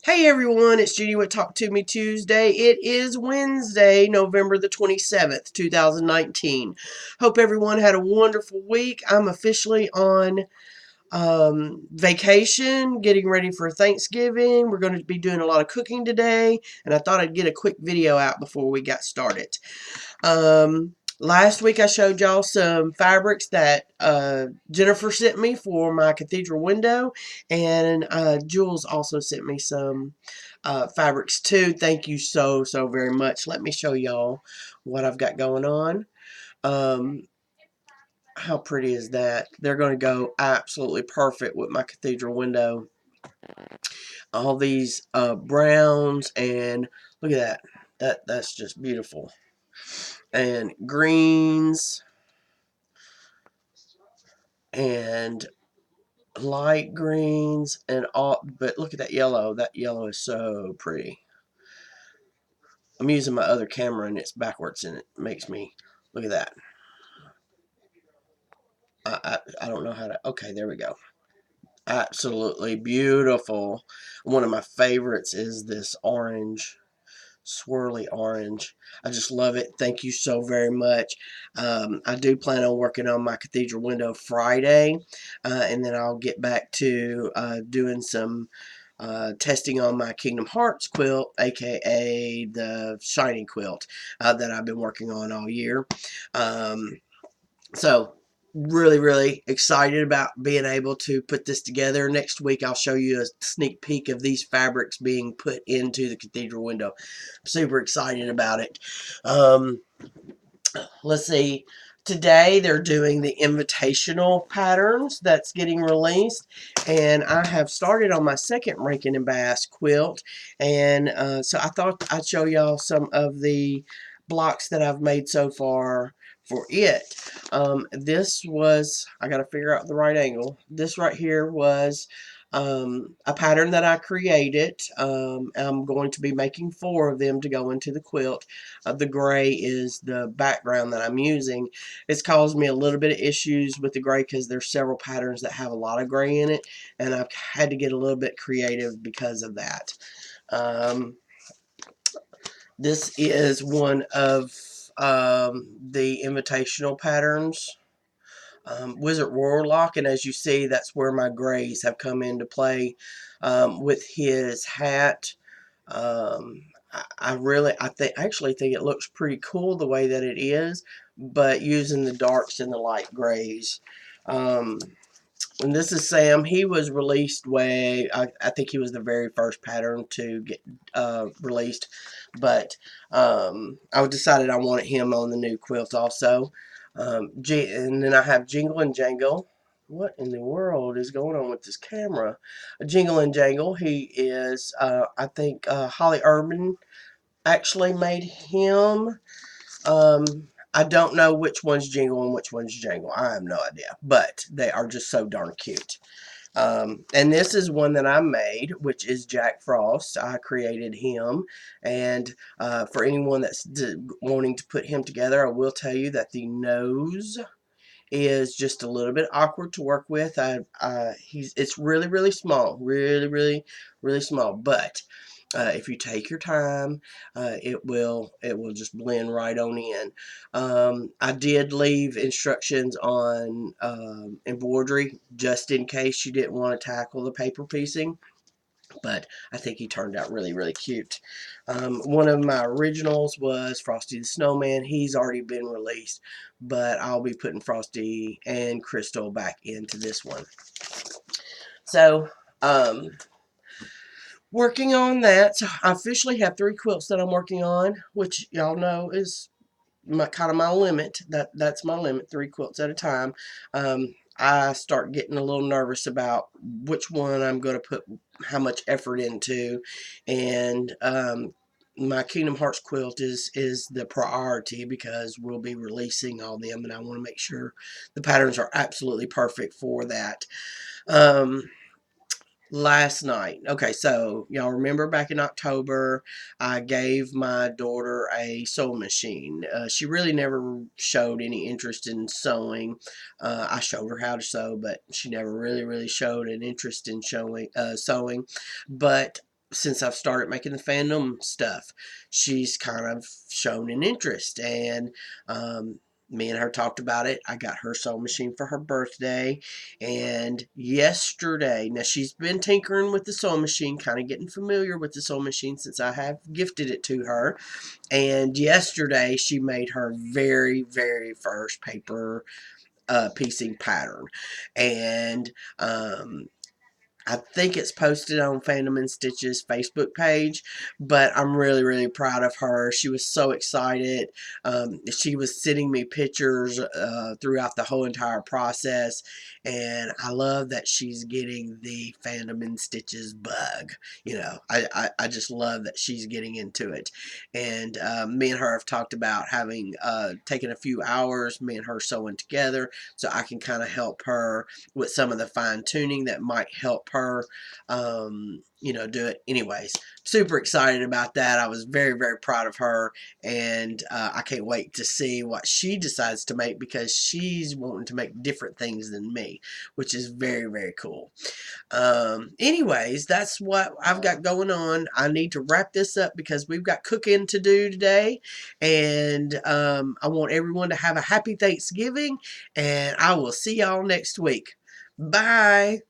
Hey everyone, it's Judy with Talk to Me Tuesday. It is Wednesday, November the 27th, 2019. Hope everyone had a wonderful week. I'm officially on vacation, getting ready for Thanksgiving. We're going to be doing a lot of cooking today, and I thought I'd get a quick video out before we got started. Last week I showed y'all some fabrics that Jennifer sent me for my cathedral window, and Jules also sent me some fabrics too. Thank you so very much. Let me show y'all what I've got going on. Um, how pretty is that? They're going to go absolutely perfect with my cathedral window. All these browns, and look at that. That's just beautiful. And greens and light greens and all, but look at that yellow. That yellow is so pretty. I'm using my other camera and it's backwards and it makes me look at that. I don't know how to. Okay, there we go. Absolutely beautiful. One of my favorites is this orange, swirly orange. I just love it. Thank you so very much. I do plan on working on my cathedral window Friday, and then I'll get back to doing some testing on my Kingdom Hearts quilt, aka the shiny quilt that I've been working on all year. Um, so really excited about being able to put this together. Next week I'll show you a sneak peek of these fabrics being put into the cathedral window. I'm super excited about it. Um, let's see. Today they're doing the invitational patterns that's getting released, and I have started on my second Rankin and Bass quilt, and so I thought I'd show y'all some of the blocks that I've made so far for it. This was, I got to figure out the right angle. This right here was a pattern that I created. I'm going to be making 4 of them to go into the quilt. The gray is the background that I'm using. It's caused me a little bit of issues with the gray because there's several patterns that have a lot of gray in it, and I've had to get a little bit creative because of that. Um, this is one of the invitational patterns, Wizard Warlock, and as you see, that's where my grays have come into play with his hat. Um, I actually think it looks pretty cool the way that it is, but using the darks and the light grays. Um, and this is Sam. He was released I think he was the very first pattern to get released, but I decided I wanted him on the new quilt also. And then I have Jingle and Jangle. What in the world is going on with this camera? Jingle and Jangle. He is, I think, Holly Urban actually made him. Um, I don't know which one's Jingle and which one's Jangle. I have no idea, but they are just so darn cute. And this is one that I made, which is Jack Frost. I created him, and for anyone that's wanting to put him together, I will tell you that the nose is just a little bit awkward to work with. It's really small, really small. But if you take your time, it will just blend right on in. I did leave instructions on embroidery just in case you didn't want to tackle the paper piecing, but I think he turned out really cute. One of my originals was Frosty the Snowman. He's already been released, but I'll be putting Frosty and Crystal back into this one. So, working on that. So I officially have 3 quilts that I'm working on, which y'all know is kind of my limit. That's my limit, 3 quilts at a time. I start getting a little nervous about which one I'm going to put how much effort into, and my Kingdom Hearts quilt is the priority because we'll be releasing all them, and I want to make sure the patterns are absolutely perfect for that. Um, Last night. Okay, so y'all remember back in October, I gave my daughter a sewing machine. She really never showed any interest in sewing. I showed her how to sew, but she never really showed an interest in sewing. But since I've started making the fandom stuff, she's kind of shown an interest, and me and her talked about it. I got her sewing machine for her birthday, and yesterday, now she's been tinkering with the sewing machine, kind of getting familiar with the sewing machine since I have gifted it to her. And yesterday, she made her very, very first paper piecing pattern, and I think it's posted on Fandom and Stitch's Facebook page, but I'm really, really proud of her. She was so excited. She was sending me pictures throughout the whole entire process, and I love that she's getting the Fandom and Stitch's bug. I just love that she's getting into it. And me and her have talked about having taken a few hours, me and her sewing together, so I can kind of help her with some of the fine tuning that might help her, do it. Anyways, super excited about that. I was very, very proud of her, and I can't wait to see what she decides to make, because she's wanting to make different things than me, which is very, very cool. Anyways, that's what I've got going on. I need to wrap this up because we've got cooking to do today, and I want everyone to have a happy Thanksgiving, and I will see y'all next week. Bye.